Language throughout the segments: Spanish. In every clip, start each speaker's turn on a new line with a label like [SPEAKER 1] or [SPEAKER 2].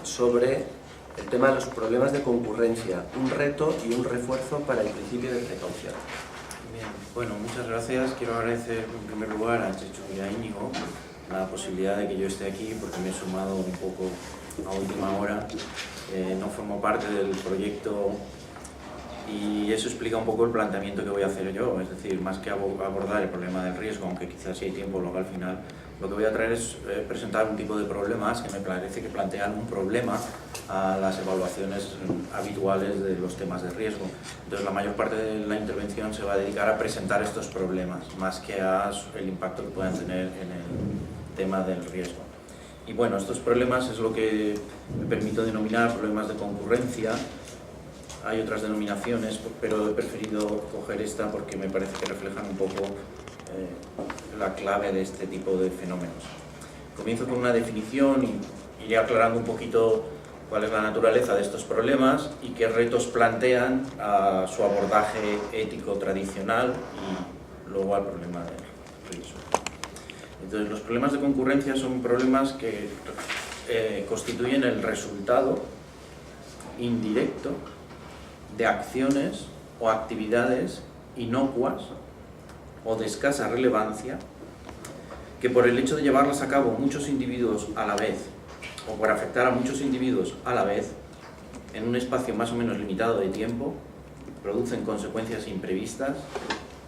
[SPEAKER 1] sobre el tema de los problemas de concurrencia, un reto y un refuerzo para el principio de precaución.
[SPEAKER 2] Bien, bueno, muchas gracias. Quiero agradecer en primer lugar a Chechu y a Íñigo la posibilidad de que yo esté aquí, porque me he sumado un poco a última hora. No formo parte del proyecto y eso explica un poco el planteamiento que voy a hacer yo. Es decir, más que abordar el problema del riesgo, aunque quizás si hay tiempo luego al final, lo que voy a traer es presentar un tipo de problemas que me parece que plantean un problema a las evaluaciones habituales de los temas de riesgo. Entonces la mayor parte de la intervención se va a dedicar a presentar estos problemas, más que a el impacto que puedan tener en el tema del riesgo. Y bueno, estos problemas es lo que me permito denominar problemas de concurrencia. Hay otras denominaciones, pero he preferido coger esta porque me parece que reflejan un poco la clave de este tipo de fenómenos. Comienzo con una definición y iré aclarando un poquito cuál es la naturaleza de estos problemas y qué retos plantean a su abordaje ético tradicional y luego al problema del riesgo. Entonces, los problemas de concurrencia son problemas que constituyen el resultado indirecto de acciones o actividades inocuas o de escasa relevancia que por el hecho de llevarlas a cabo muchos individuos a la vez o por afectar a muchos individuos a la vez en un espacio más o menos limitado de tiempo producen consecuencias imprevistas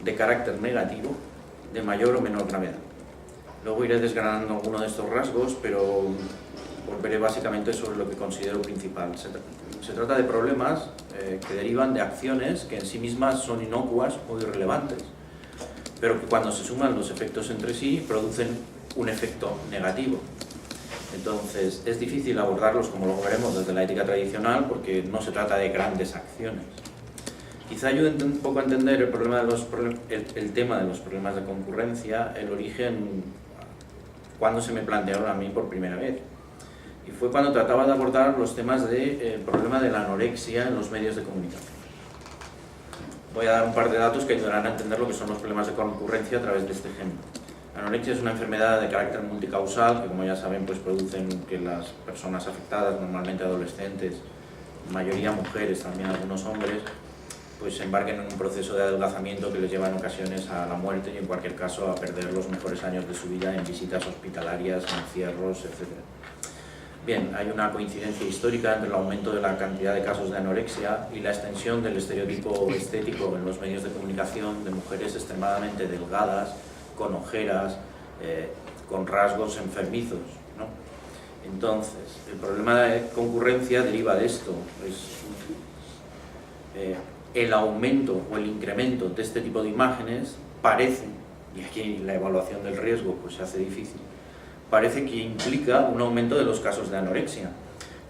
[SPEAKER 2] de carácter negativo de mayor o menor gravedad. Luego iré desgranando alguno de estos rasgos, pero volveré básicamente sobre lo que considero principal. Se trata de problemas que derivan de acciones que en sí mismas son inocuas o irrelevantes, pero que cuando se suman los efectos entre sí producen un efecto negativo. Entonces es difícil abordarlos, como lo veremos, desde la ética tradicional, porque no se trata de grandes acciones. Quizá ayude un poco a entender el tema de los problemas de concurrencia, el origen, cuando se me plantearon a mí por primera vez. Y fue cuando trataba de abordar los temas del problema de la anorexia en los medios de comunicación. Voy a dar un par de datos que ayudarán a entender lo que son los problemas de concurrencia a través de este ejemplo. La anorexia es una enfermedad de carácter multicausal que, como ya saben, pues producen que las personas afectadas, normalmente adolescentes, mayoría mujeres, también algunos hombres, pues se embarquen en un proceso de adelgazamiento que les lleva en ocasiones a la muerte y en cualquier caso a perder los mejores años de su vida en visitas hospitalarias, encierros, etc. Bien, hay una coincidencia histórica entre el aumento de la cantidad de casos de anorexia y la extensión del estereotipo estético en los medios de comunicación de mujeres extremadamente delgadas, con ojeras, con rasgos enfermizos, ¿no? Entonces, el problema de concurrencia deriva de esto. El aumento o el incremento de este tipo de imágenes parece, y aquí la evaluación del riesgo pues se hace difícil, parece que implica un aumento de los casos de anorexia.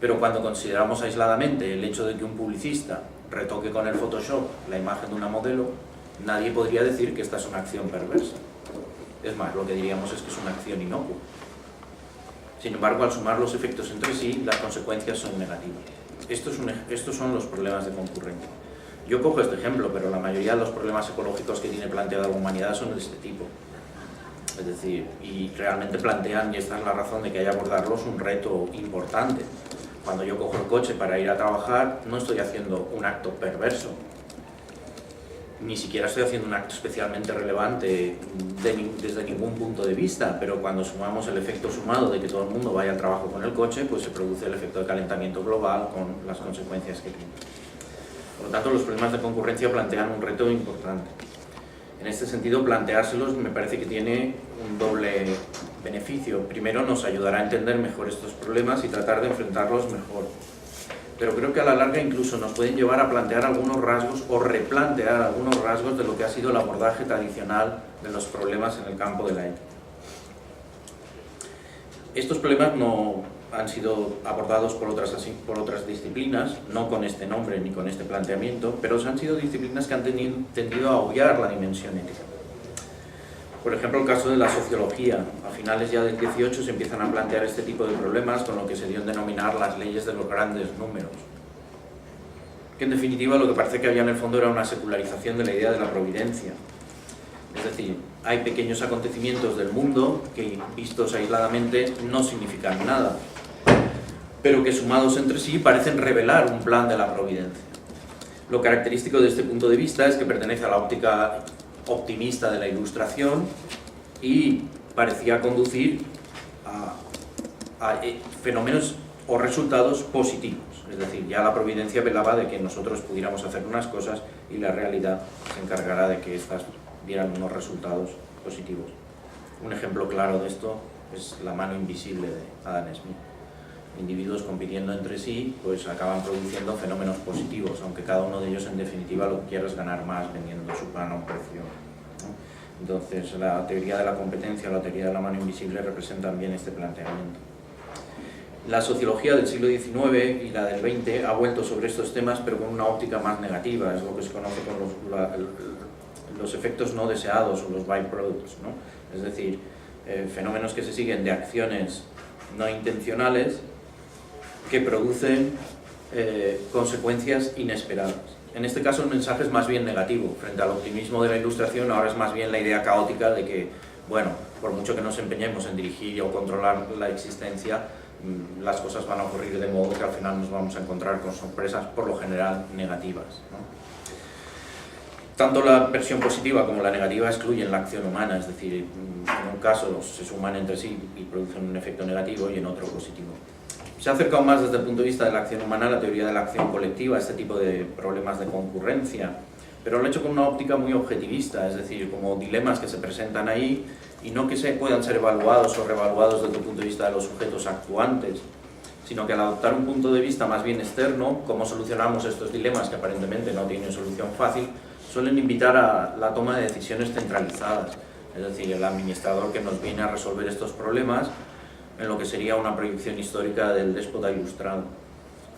[SPEAKER 2] Pero cuando consideramos aisladamente el hecho de que un publicista retoque con el Photoshop la imagen de una modelo, nadie podría decir que esta es una acción perversa. Es más, lo que diríamos es que es una acción inocua. Sin embargo, al sumar los efectos entre sí, las consecuencias son negativas. Estos son los problemas de concurrencia. Yo cojo este ejemplo, pero la mayoría de los problemas ecológicos que tiene planteada la humanidad son de este tipo. Es decir, y realmente plantean, y esta es la razón de que haya que abordarlos, un reto importante. Cuando yo cojo el coche para ir a trabajar, no estoy haciendo un acto perverso, ni siquiera estoy haciendo un acto especialmente relevante desde ningún punto de vista, pero cuando sumamos el efecto sumado de que todo el mundo vaya al trabajo con el coche, pues se produce el efecto de calentamiento global con las consecuencias que tiene. Por lo tanto, los problemas de concurrencia plantean un reto importante. En este sentido, planteárselos me parece que tiene un doble beneficio. Primero, nos ayudará a entender mejor estos problemas y tratar de enfrentarlos mejor. Pero creo que a la larga incluso nos pueden llevar a plantear algunos rasgos o replantear algunos rasgos de lo que ha sido el abordaje tradicional de los problemas en el campo de la ética. Estos problemas no han sido abordados por otras disciplinas, no con este nombre ni con este planteamiento, pero han sido disciplinas que han tendido a obviar la dimensión ética. Por ejemplo, el caso de la sociología. A finales ya del 18 se empiezan a plantear este tipo de problemas con lo que se dio en denominar las leyes de los grandes números. Que en definitiva lo que parece que había en el fondo era una secularización de la idea de la providencia. Es decir, hay pequeños acontecimientos del mundo que, vistos aisladamente, no significan nada. pero que sumados entre sí parecen revelar un plan de la providencia. Lo característico de este punto de vista es que pertenece a la óptica optimista de la Ilustración y parecía conducir a fenómenos o resultados positivos. Es decir, ya la providencia velaba de que nosotros pudiéramos hacer unas cosas y la realidad se encargará de que estas dieran unos resultados positivos. Un ejemplo claro de esto es la mano invisible de Adam Smith. Individuos compitiendo entre sí, pues acaban produciendo fenómenos positivos, aunque cada uno de ellos en definitiva lo que quiere es ganar más vendiendo su pan a un precio, ¿no? Entonces la teoría de la competencia, la teoría de la mano invisible representan bien este planteamiento. La sociología del siglo XIX y la del XX ha vuelto sobre estos temas, pero con una óptica más negativa, es lo que se conoce con los efectos no deseados o los byproducts, ¿no? Es decir, fenómenos que se siguen de acciones no intencionales que producen consecuencias inesperadas. En este caso el mensaje es más bien negativo. Frente al optimismo de la Ilustración, ahora es más bien la idea caótica de que, bueno, por mucho que nos empeñemos en dirigir o controlar la existencia, las cosas van a ocurrir de modo que al final nos vamos a encontrar con sorpresas por lo general negativas, ¿no? Tanto la versión positiva como la negativa excluyen la acción humana, es decir, en un caso se suman entre sí y producen un efecto negativo y en otro positivo. Se ha acercado más desde el punto de vista de la acción humana a la teoría de la acción colectiva, este tipo de problemas de concurrencia, pero lo ha hecho con una óptica muy objetivista, es decir, como dilemas que se presentan ahí y no que puedan ser evaluados o reevaluados desde el punto de vista de los sujetos actuantes, sino que al adoptar un punto de vista más bien externo, cómo solucionamos estos dilemas que aparentemente no tienen solución fácil, suelen invitar a la toma de decisiones centralizadas, es decir, el administrador que nos viene a resolver estos problemas en lo que sería una proyección histórica del déspota ilustrado.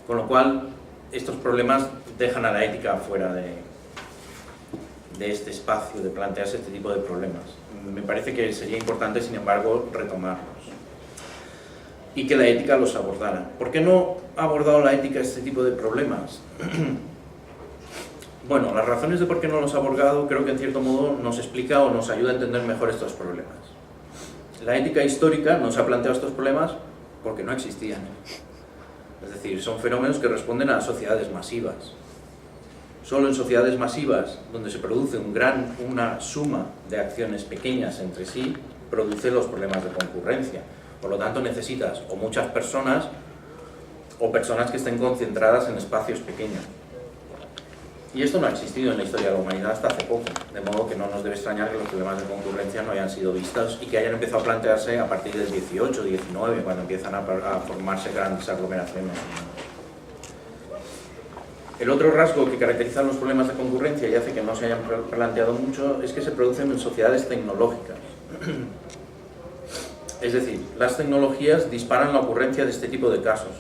[SPEAKER 2] Con lo cual, estos problemas dejan a la ética fuera de este espacio, de plantearse este tipo de problemas. Me parece que sería importante, sin embargo, retomarlos y que la ética los abordara. ¿Por qué no ha abordado la ética este tipo de problemas? Bueno, las razones de por qué no los ha abordado creo que en cierto modo nos explica o nos ayuda a entender mejor estos problemas. La ética histórica no se ha planteado estos problemas porque no existían. Es decir, son fenómenos que responden a sociedades masivas. Solo en sociedades masivas, donde se produce una suma de acciones pequeñas entre sí, produce los problemas de concurrencia. Por lo tanto, necesitas o muchas personas o personas que estén concentradas en espacios pequeños. Y esto no ha existido en la historia de la humanidad hasta hace poco, de modo que no nos debe extrañar que los problemas de concurrencia no hayan sido vistos y que hayan empezado a plantearse a partir del 18, 19, cuando empiezan a formarse grandes aglomeraciones. El otro rasgo que caracteriza los problemas de concurrencia y hace que no se hayan planteado mucho es que se producen en sociedades tecnológicas. Es decir, las tecnologías disparan la ocurrencia de este tipo de casos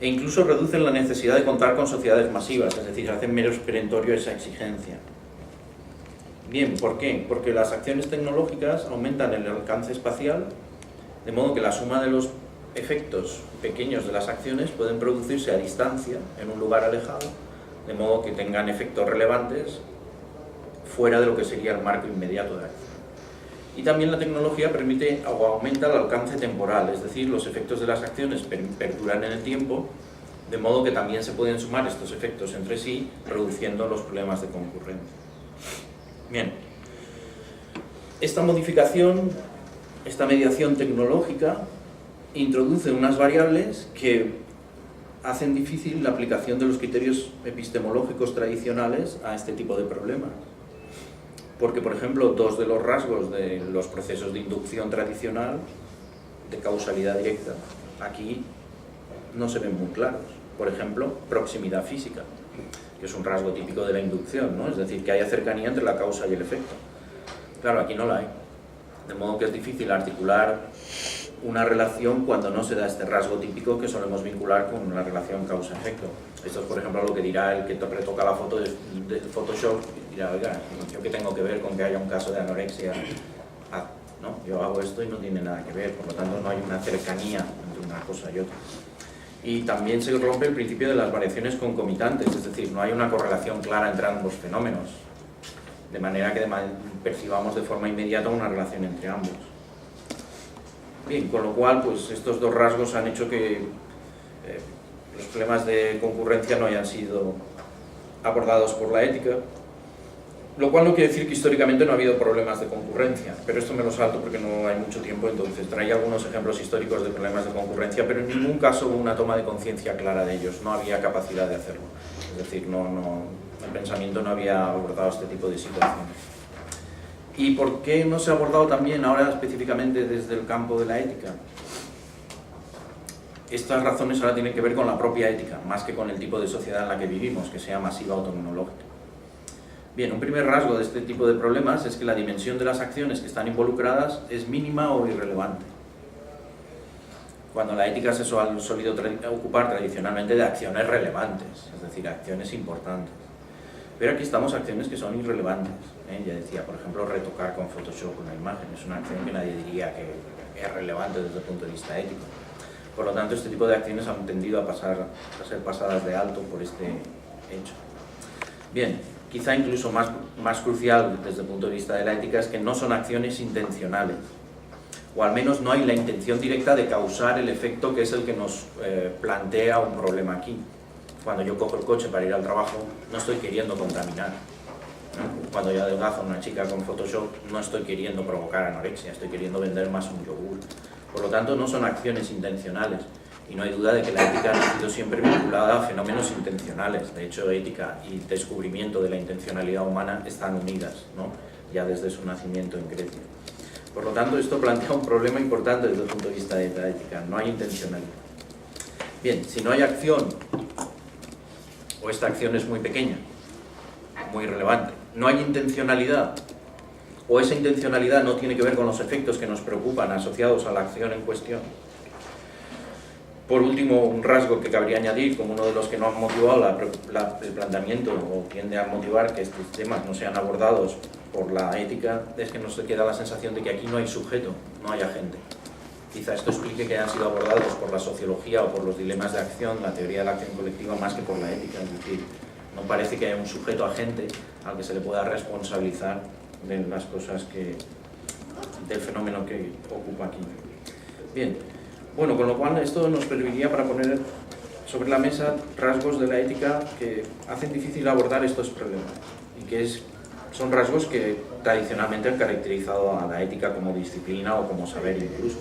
[SPEAKER 2] e incluso reducen la necesidad de contar con sociedades masivas, es decir, hacen menos perentorio esa exigencia. Bien, ¿por qué? Porque las acciones tecnológicas aumentan el alcance espacial, de modo que la suma de los efectos pequeños de las acciones pueden producirse a distancia, en un lugar alejado, de modo que tengan efectos relevantes fuera de lo que sería el marco inmediato de acción. Y también la tecnología permite o aumenta el alcance temporal, es decir, los efectos de las acciones perduran en el tiempo, de modo que también se pueden sumar estos efectos entre sí, reduciendo los problemas de concurrencia. Bien, esta modificación, esta mediación tecnológica, introduce unas variables que hacen difícil la aplicación de los criterios epistemológicos tradicionales a este tipo de problemas. Porque, por ejemplo, dos de los rasgos de los procesos de inducción tradicional, de causalidad directa, aquí no se ven muy claros. Por ejemplo, proximidad física, que es un rasgo típico de la inducción, ¿no? Es decir, que haya cercanía entre la causa y el efecto. Claro, aquí no la hay. De modo que es difícil articular una relación cuando no se da este rasgo típico que solemos vincular con la relación causa-efecto. Esto es, por ejemplo, lo que dirá el que retoca la foto de Photoshop y dirá, oiga, ¿yo qué tengo que ver con que haya un caso de anorexia? Ah, no, yo hago esto y no tiene nada que ver, por lo tanto no hay una cercanía entre una cosa y otra. Y también se rompe el principio de las variaciones concomitantes, es decir, no hay una correlación clara entre ambos fenómenos, de manera que percibamos de forma inmediata una relación entre ambos. Bien, con lo cual, pues estos dos rasgos han hecho que los problemas de concurrencia no hayan sido abordados por la ética, lo cual no quiere decir que históricamente no ha habido problemas de concurrencia, pero esto me lo salto porque no hay mucho tiempo, entonces traía algunos ejemplos históricos de problemas de concurrencia, pero en ningún caso hubo una toma de conciencia clara de ellos, no había capacidad de hacerlo, es decir, el pensamiento no había abordado este tipo de situaciones. ¿Y por qué no se ha abordado también ahora específicamente desde el campo de la ética? Estas razones ahora tienen que ver con la propia ética, más que con el tipo de sociedad en la que vivimos, que sea masiva o tecnológica. Bien, un primer rasgo de este tipo de problemas es que la dimensión de las acciones que están involucradas es mínima o irrelevante. Cuando la ética se ha solido ocupar tradicionalmente de acciones relevantes, es decir, acciones importantes. Pero aquí estamos acciones que son irrelevantes. Ya decía, por ejemplo, retocar con Photoshop una imagen. Es una acción que nadie diría que es relevante desde el punto de vista ético. Por lo tanto, este tipo de acciones han tendido a ser pasadas de alto por este hecho. Bien, quizá incluso más crucial desde el punto de vista de la ética es que no son acciones intencionales. O al menos no hay la intención directa de causar el efecto que es el que nos plantea un problema aquí. Cuando yo cojo el coche para ir al trabajo, no estoy queriendo contaminar. Cuando yo adelgazo a una chica con Photoshop, no estoy queriendo provocar anorexia, estoy queriendo vender más un yogur. Por lo tanto, no son acciones intencionales. Y no hay duda de que la ética ha sido siempre vinculada a fenómenos intencionales. De hecho, ética y descubrimiento de la intencionalidad humana están unidas, ¿no? Ya desde su nacimiento en Grecia. Por lo tanto, esto plantea un problema importante desde el punto de vista de la ética. No hay intencionalidad. Bien, si no hay acción, o esta acción es muy pequeña, muy relevante, no hay intencionalidad, o esa intencionalidad no tiene que ver con los efectos que nos preocupan asociados a la acción en cuestión. Por último, un rasgo que cabría añadir como uno de los que no han motivado el planteamiento o tiende a motivar que estos temas no sean abordados por la ética es que nos queda la sensación de que aquí no hay sujeto, no hay agente. Quizá esto explique que hayan sido abordados por la sociología o por los dilemas de acción, la teoría de la acción colectiva, más que por la ética. Es decir, no parece que haya un sujeto agente al que se le pueda responsabilizar de las cosas del fenómeno que ocupa aquí. Bien, bueno, con lo cual esto nos serviría para poner sobre la mesa rasgos de la ética que hacen difícil abordar estos problemas y que son rasgos que tradicionalmente han caracterizado a la ética como disciplina o como saber incluso.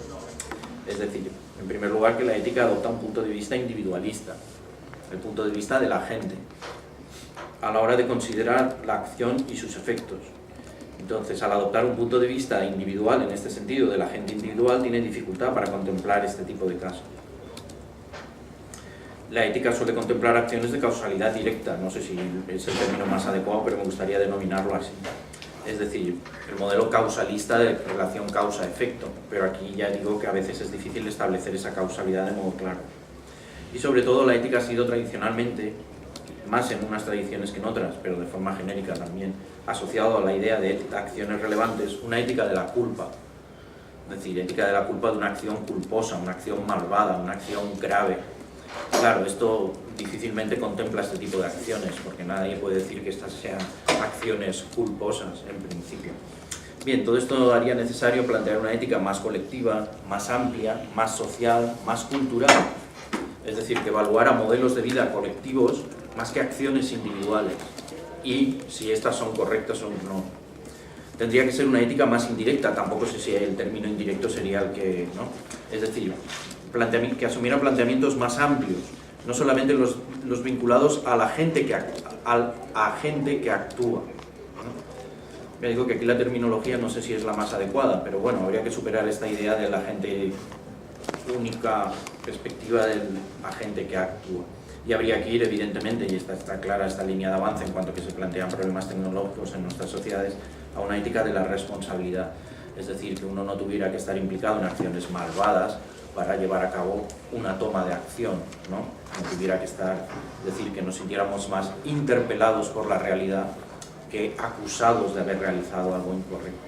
[SPEAKER 2] Es decir, en primer lugar, que la ética adopta un punto de vista individualista, el punto de vista de la gente, a la hora de considerar la acción y sus efectos. Entonces, al adoptar un punto de vista individual, en este sentido, de la gente individual, tiene dificultad para contemplar este tipo de casos. La ética suele contemplar acciones de causalidad directa, no sé si es el término más adecuado, pero me gustaría denominarlo así. Es decir, el modelo causalista de relación causa-efecto, pero aquí ya digo que a veces es difícil establecer esa causalidad de modo claro. Y sobre todo la ética ha sido tradicionalmente, más en unas tradiciones que en otras, pero de forma genérica también, asociado a la idea de acciones relevantes, una ética de la culpa. Es decir, ética de la culpa de una acción culposa, una acción malvada, una acción grave. Claro, esto difícilmente contempla este tipo de acciones, porque nadie puede decir que estas sean acciones culposas en principio. Bien, todo esto haría necesario plantear una ética más colectiva, más amplia, más social, más cultural. Es decir, que evaluara modelos de vida colectivos más que acciones individuales, y si estas son correctas o no. Tendría que ser una ética más indirecta, tampoco sé si el término indirecto sería el que, ¿no? Es decir, que asumiera planteamientos más amplios, no solamente los vinculados a la gente al agente que actúa, ¿no? Me digo que aquí la terminología no sé si es la más adecuada, pero bueno, habría que superar esta idea de la agente única perspectiva del agente que actúa. Y habría que ir, evidentemente, y está clara esta línea de avance en cuanto a que se plantean problemas tecnológicos en nuestras sociedades, a una ética de la responsabilidad. Es decir, que uno no tuviera que estar implicado en acciones malvadas para llevar a cabo una toma de acción, ¿no? No tuviera que estar, es decir, que nos sintiéramos más interpelados por la realidad que acusados de haber realizado algo incorrecto.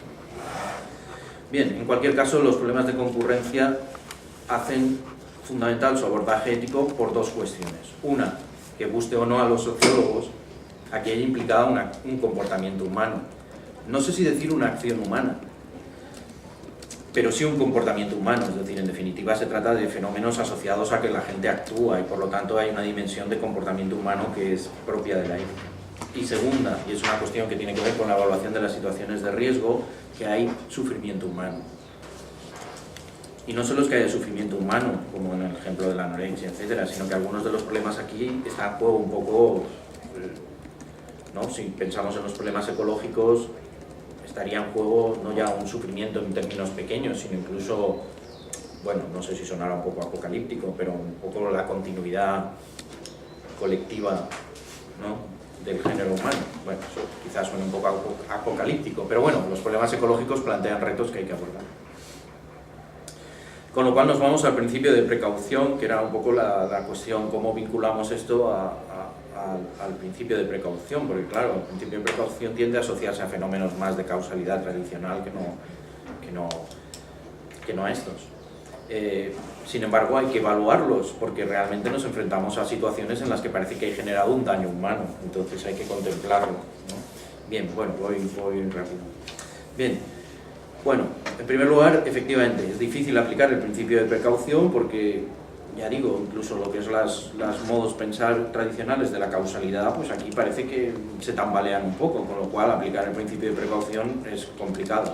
[SPEAKER 2] Bien, en cualquier caso, los problemas de concurrencia hacen fundamental su abordaje ético por dos cuestiones. Una, que guste o no a los sociólogos, aquí hay implicada un comportamiento humano. No sé si decir una acción humana. pero sí un comportamiento humano, es decir, en definitiva se trata de fenómenos asociados a que la gente actúa y por lo tanto hay una dimensión de comportamiento humano que es propia de la ética. Y segunda, y es una cuestión que tiene que ver con la evaluación de las situaciones de riesgo, que hay sufrimiento humano. Y no solo es que haya sufrimiento humano, como en el ejemplo de la anorexia, etcétera, sino que algunos de los problemas aquí están en juego un poco, ¿no? Si pensamos en los problemas ecológicos, estaría en juego no ya un sufrimiento en términos pequeños, sino incluso, bueno, no sé si sonará un poco apocalíptico, pero un poco la continuidad colectiva, ¿no?, del género humano. Bueno, eso quizás suene un poco apocalíptico, pero bueno, los problemas ecológicos plantean retos que hay que abordar. Con lo cual nos vamos al principio de precaución, que era un poco la cuestión, cómo vinculamos esto al principio de precaución, porque claro, el principio de precaución tiende a asociarse a fenómenos más de causalidad tradicional que no a estos. Sin embargo, hay que evaluarlos, porque realmente nos enfrentamos a situaciones en las que parece que hay generado un daño humano, entonces hay que contemplarlo, ¿no? Bien, bueno, voy rápido. Bien, bueno, en primer lugar, efectivamente, es difícil aplicar el principio de precaución porque, ya digo, incluso lo que es las modos pensar tradicionales de la causalidad, pues aquí parece que se tambalean un poco, con lo cual aplicar el principio de precaución es complicado,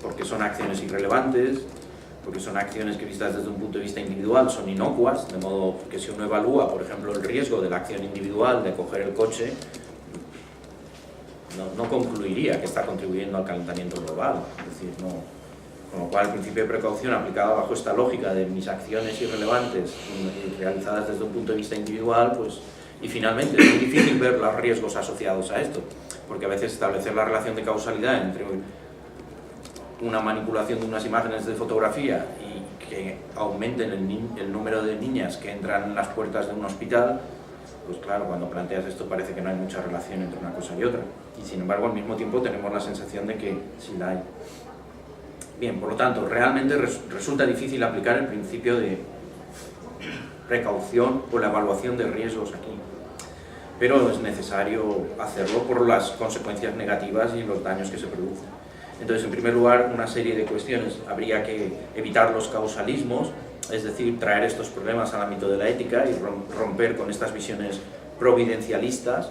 [SPEAKER 2] porque son acciones irrelevantes, porque son acciones que vistas desde un punto de vista individual son inocuas, de modo que si uno evalúa, por ejemplo, el riesgo de la acción individual de coger el coche, no concluiría que está contribuyendo al calentamiento global, es decir, no. Con lo cual el principio de precaución aplicado bajo esta lógica de mis acciones irrelevantes y realizadas desde un punto de vista individual, pues, y finalmente es muy difícil ver los riesgos asociados a esto, porque a veces establecer la relación de causalidad entre una manipulación de unas imágenes de fotografía y que aumenten el número de niñas que entran en las puertas de un hospital, pues claro, cuando planteas esto parece que no hay mucha relación entre una cosa y otra, y sin embargo al mismo tiempo tenemos la sensación de que sí la hay. Bien, por lo tanto, realmente resulta difícil aplicar el principio de precaución o la evaluación de riesgos aquí, pero es necesario hacerlo por las consecuencias negativas y los daños que se producen. Entonces, en primer lugar, una serie de cuestiones. Habría que evitar los causalismos, es decir, traer estos problemas al ámbito de la ética y romper con estas visiones providencialistas,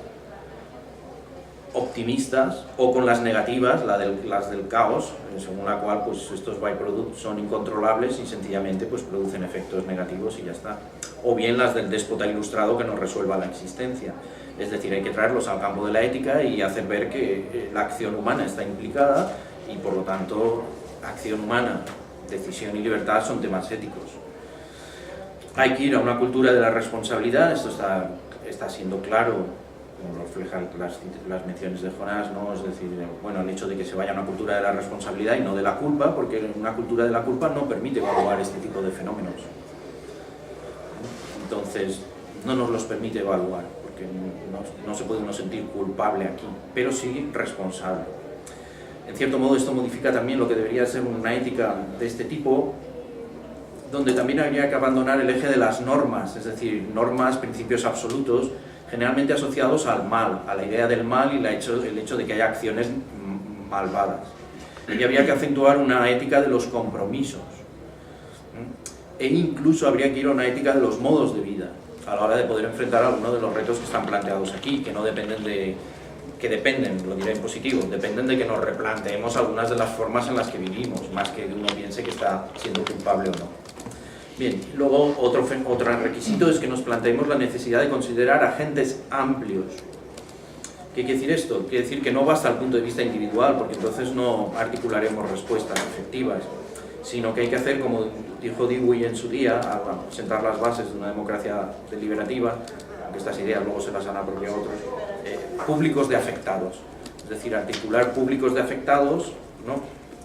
[SPEAKER 2] optimistas, o con las negativas, las del caos, según la cual pues, estos byproducts son incontrolables y sencillamente pues, producen efectos negativos y ya está. O bien las del déspota ilustrado que nos resuelva la existencia. Es decir, hay que traerlos al campo de la ética y hacer ver que la acción humana está implicada y por lo tanto acción humana, decisión y libertad son temas éticos. Hay que ir a una cultura de la responsabilidad, esto está siendo claro, como lo reflejan las menciones de Jonás, ¿no? Es decir, bueno, el hecho de que se vaya a una cultura de la responsabilidad y no de la culpa, porque una cultura de la culpa no permite evaluar este tipo de fenómenos. Entonces, no nos los permite evaluar, porque no se puede uno sentir culpable aquí, pero sí responsable. En cierto modo esto modifica también lo que debería ser una ética de este tipo, donde también habría que abandonar el eje de las normas, es decir, normas, principios absolutos, generalmente asociados al mal, a la idea del mal y el hecho de que haya acciones malvadas. Y habría que acentuar una ética de los compromisos. E incluso habría que ir a una ética de los modos de vida, a la hora de poder enfrentar algunos de los retos que están planteados aquí, que no dependen lo diré en positivo, dependen de que nos replanteemos algunas de las formas en las que vivimos, más que uno piense que está siendo culpable o no. Bien, luego otro requisito es que nos planteemos la necesidad de considerar agentes amplios. ¿Qué quiere decir esto? Quiere decir que no basta el punto de vista individual, porque entonces no articularemos respuestas efectivas, sino que hay que hacer, como dijo Dewey en su día, a sentar las bases de una democracia deliberativa, aunque estas ideas luego se las han apropiado otros, públicos de afectados, es decir, articular públicos de afectados, ¿no?,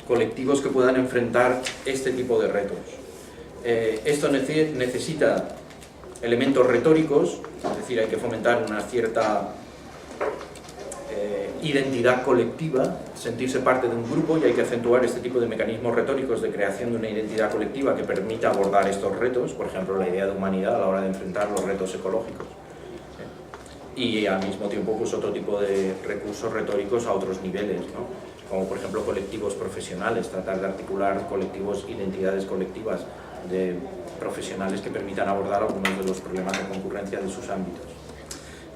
[SPEAKER 2] colectivos que puedan enfrentar este tipo de retos. Esto necesita elementos retóricos, es decir, hay que fomentar una cierta identidad colectiva, sentirse parte de un grupo, y hay que acentuar este tipo de mecanismos retóricos de creación de una identidad colectiva que permita abordar estos retos, por ejemplo, la idea de humanidad a la hora de enfrentar los retos ecológicos. Y al mismo tiempo pues otro tipo de recursos retóricos a otros niveles, ¿no? como por ejemplo colectivos profesionales, tratar de articular colectivos, identidades colectivas de profesionales que permitan abordar algunos de los problemas de concurrencia de sus ámbitos.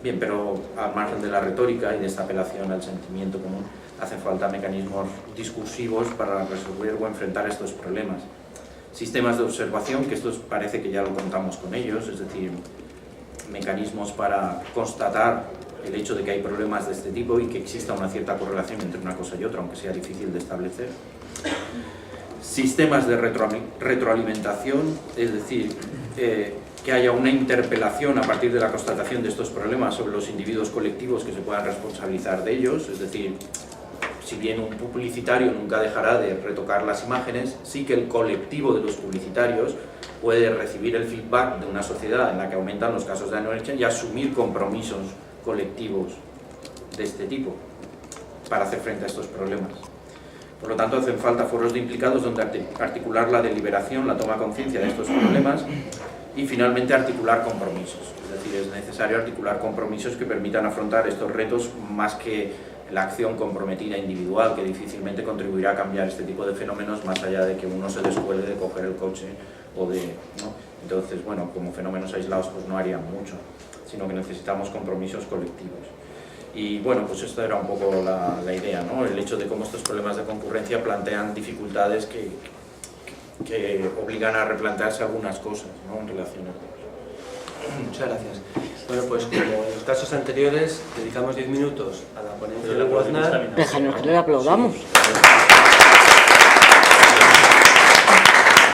[SPEAKER 2] Bien, pero al margen de la retórica y de esta apelación al sentimiento común, hacen falta mecanismos discursivos para resolver o enfrentar estos problemas. Sistemas de observación, que estos parece que ya lo contamos con ellos, es decir, mecanismos para constatar el hecho de que hay problemas de este tipo y que exista una cierta correlación entre una cosa y otra, aunque sea difícil de establecer. Sistemas de retroalimentación, es decir, que haya una interpelación a partir de la constatación de estos problemas sobre los individuos colectivos que se puedan responsabilizar de ellos, es decir, si bien un publicitario nunca dejará de retocar las imágenes, sí que el colectivo de los publicitarios puede recibir el feedback de una sociedad en la que aumentan los casos de anorexia y asumir compromisos colectivos de este tipo para hacer frente a estos problemas. Por lo tanto, hacen falta foros de implicados donde articular la deliberación, la toma de conciencia de estos problemas y finalmente articular compromisos. Es decir, es necesario articular compromisos que permitan afrontar estos retos más que la acción comprometida individual, que difícilmente contribuirá a cambiar este tipo de fenómenos más allá de que uno se descuele de coger el coche o de, ¿no? Entonces, bueno, como fenómenos aislados pues no harían mucho, sino que necesitamos compromisos colectivos. Y bueno, pues esto era un poco la idea, ¿no? El hecho de cómo estos problemas de concurrencia plantean dificultades que obligan a replantearse algunas cosas, ¿no? En relación a ellos.
[SPEAKER 1] Muchas gracias. Bueno, pues como en los casos anteriores, dedicamos 10 minutos a la ponencia de Wagner.
[SPEAKER 3] Déjanos que le aplaudamos.